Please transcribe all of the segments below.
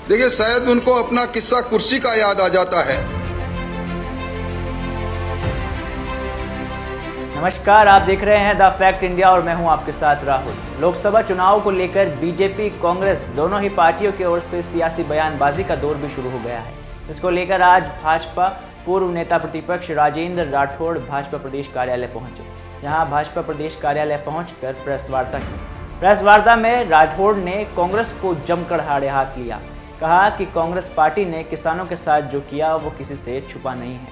देखिए, शायद उनको अपना किस्सा कुर्सी का याद आ जाता है। नमस्कार, आप देख रहे हैं द फैक्ट इंडिया और मैं हूं आपके साथ राहुल। लोकसभा चुनाव को लेकर बीजेपी, कांग्रेस दोनों ही पार्टियों की ओर से सियासी बयानबाजी का दौर भी शुरू हो गया है। इसको लेकर आज भाजपा पूर्व नेता प्रतिपक्ष राजेंद्र राठौड़ भाजपा प्रदेश कार्यालय पहुंचे। यहां भाजपा प्रदेश कार्यालय पहुंचकर प्रेस वार्ता की। प्रेस वार्ता में राठौड़ ने कांग्रेस को जमकर हारे हाथ लिया। कहा कि कांग्रेस पार्टी ने किसानों के साथ जो किया वो किसी से छुपा नहीं है।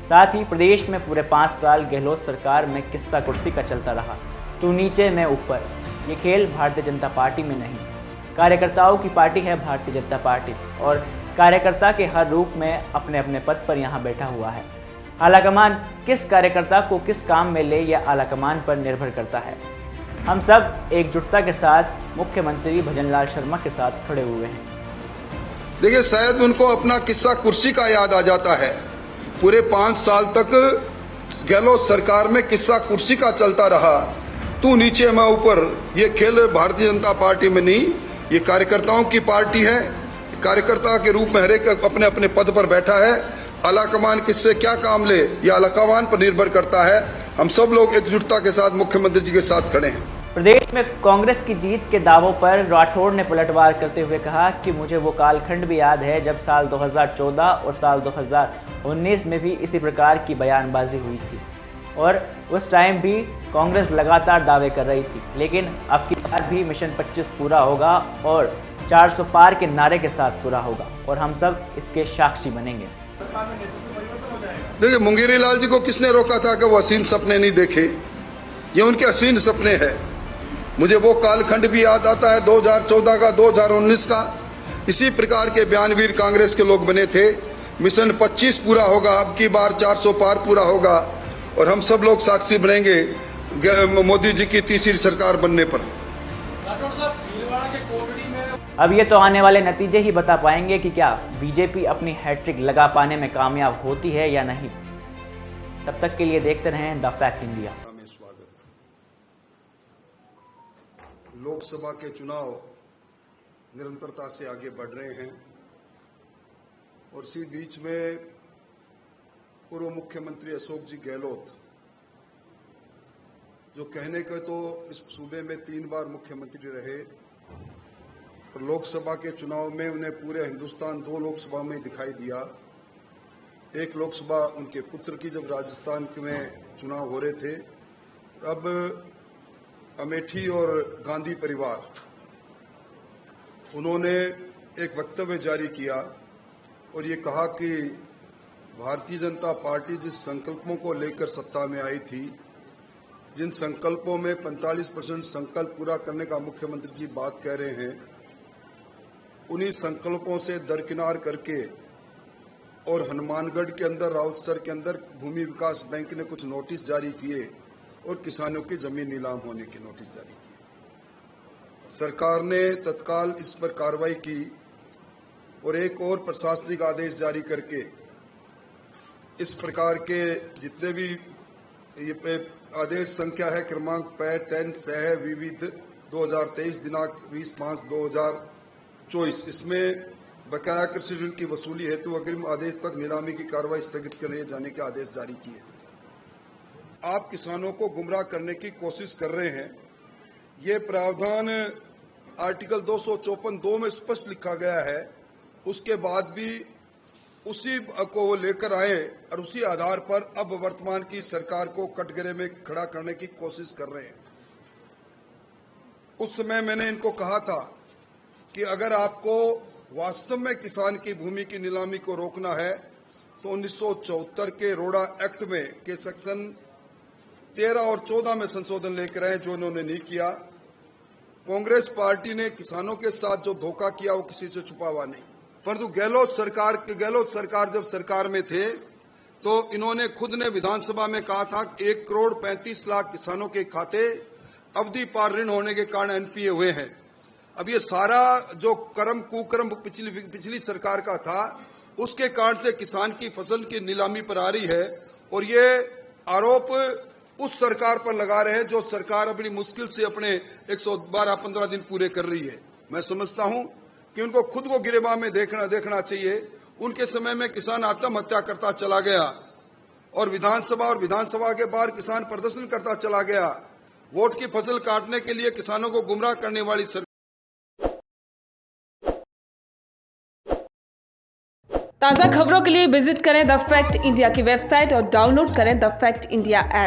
साथ ही प्रदेश में पूरे 5 साल गहलोत सरकार में किस्सा कुर्सी का चलता रहा, तू नीचे मैं ऊपर। ये खेल भारतीय जनता पार्टी में नहीं, कार्यकर्ताओं की पार्टी है भारतीय जनता पार्टी, और कार्यकर्ता के हर रूप में अपने अपने पद पर यहाँ बैठा हुआ है। आलाकमान किस कार्यकर्ता को किस काम में ले, यह आलाकमान पर निर्भर करता है। हम सब एकजुटता के साथ मुख्यमंत्री भजनलाल शर्मा के साथ खड़े हुए हैं। देखिए, शायद उनको अपना किस्सा कुर्सी का याद आ जाता है। पूरे 5 साल तक गहलोत सरकार में किस्सा कुर्सी का चलता रहा, तू नीचे मैं ऊपर। ये खेल भारतीय जनता पार्टी में नहीं, ये कार्यकर्ताओं की पार्टी है। कार्यकर्ता के रूप में हर एक अपने अपने पद पर बैठा है। आलाकमान किससे क्या काम ले, यह आलाकमान पर निर्भर करता है। हम सब लोग एकजुटता के साथ मुख्यमंत्री जी के साथ खड़े हैं। प्रदेश में कांग्रेस की जीत के दावों पर राठौड़ ने पलटवार करते हुए कहा कि मुझे वो कालखंड भी याद है जब साल 2014 और साल 2019 में भी इसी प्रकार की बयानबाजी हुई थी, और उस टाइम भी कांग्रेस लगातार दावे कर रही थी। लेकिन अब की बार भी मिशन 25 पूरा होगा और 400 पार के नारे के साथ पूरा होगा, और हम सब इसके साक्षी बनेंगे। देखिए, मुंगेरी लाल जी को किसने रोका था कि वो हसीन सपने नहीं देखे? ये उनके हसीन सपने हैं। मुझे वो कालखंड भी याद आता है 2014 का, 2019 का। इसी प्रकार के बयानवीर कांग्रेस के लोग बने थे। मिशन 25 पूरा होगा, अब की बार 400 पार पूरा होगा, और हम सब लोग साक्षी बनेंगे मोदी जी की तीसरी सरकार बनने पर। अब ये तो आने वाले नतीजे ही बता पाएंगे कि क्या बीजेपी अपनी हैट्रिक लगा पाने में कामयाब होती है या नहीं। तब तक के लिए देखते रहें द फैक्ट इंडिया। लोकसभा के चुनाव निरंतरता से आगे बढ़ रहे हैं, और इसी बीच में पूर्व मुख्यमंत्री अशोक जी गहलोत, जो कहने के तो इस सूबे में 3 बार मुख्यमंत्री रहे, और लोकसभा के चुनाव में उन्हें पूरे हिंदुस्तान 2 लोकसभा में दिखाई दिया। एक लोकसभा उनके पुत्र की जब राजस्थान में चुनाव हो रहे थे। अब अमेठी और गांधी परिवार, उन्होंने एक वक्तव्य जारी किया और ये कहा कि भारतीय जनता पार्टी जिस संकल्पों को लेकर सत्ता में आई थी, जिन संकल्पों में 45% संकल्प पूरा करने का मुख्यमंत्री जी बात कह रहे हैं, उन्हीं संकल्पों से दरकिनार करके और हनुमानगढ़ के अंदर, राउतसर के अंदर भूमि विकास बैंक ने कुछ नोटिस जारी किए और किसानों की जमीन नीलाम होने की नोटिस जारी की। सरकार ने तत्काल इस पर कार्रवाई की और एक और प्रशासनिक आदेश जारी करके इस प्रकार के जितने भी ये आदेश संख्या है क्रमांक 10 सह विविध 2023 दिनांक 20/5/2024, इसमें बकाया कृषि ऋण की वसूली हेतु अग्रिम आदेश तक नीलामी की कार्रवाई स्थगित किए जाने के आदेश जारी किए। आप किसानों को गुमराह करने की कोशिश कर रहे हैं। ये प्रावधान आर्टिकल 254(2) में स्पष्ट लिखा गया है। उसके बाद भी उसी को वो लेकर आए और उसी आधार पर अब वर्तमान की सरकार को कटघरे में खड़ा करने की कोशिश कर रहे हैं। उस समय मैंने इनको कहा था कि अगर आपको वास्तव में किसान की भूमि की नीलामी को रोकना है तो 1974 के रोड़ा एक्ट में के सेक्शन 13 और 14 में संशोधन लेकर आए, जो इन्होंने नहीं किया। कांग्रेस पार्टी ने किसानों के साथ जो धोखा किया वो किसी से छुपा हुआ नहीं। परंतु गहलोत सरकार जब सरकार में थे तो इन्होंने खुद ने विधानसभा में कहा था 1,35,00,000 किसानों के खाते अवधि पार ऋण होने के कारण एनपीए हुए हैं। अब ये सारा जो कुकर्म पिछली सरकार का था, उसके कारण से किसान की फसल की नीलामी पर आ रही है, और ये आरोप उस सरकार पर लगा रहे हैं जो सरकार अपनी मुश्किल से अपने 112-15 दिन पूरे कर रही है। मैं समझता हूं कि उनको खुद को गिरेबान में देखना चाहिए। उनके समय में किसान आत्महत्या करता चला गया और विधानसभा के बाहर किसान प्रदर्शन करता चला गया। वोट की फसल काटने के लिए किसानों को गुमराह करने वाली सरकार। ताज़ा खबरों के लिए विजिट करें द फैक्ट इंडिया की वेबसाइट और डाउनलोड करें द फैक्ट इंडिया ऐप।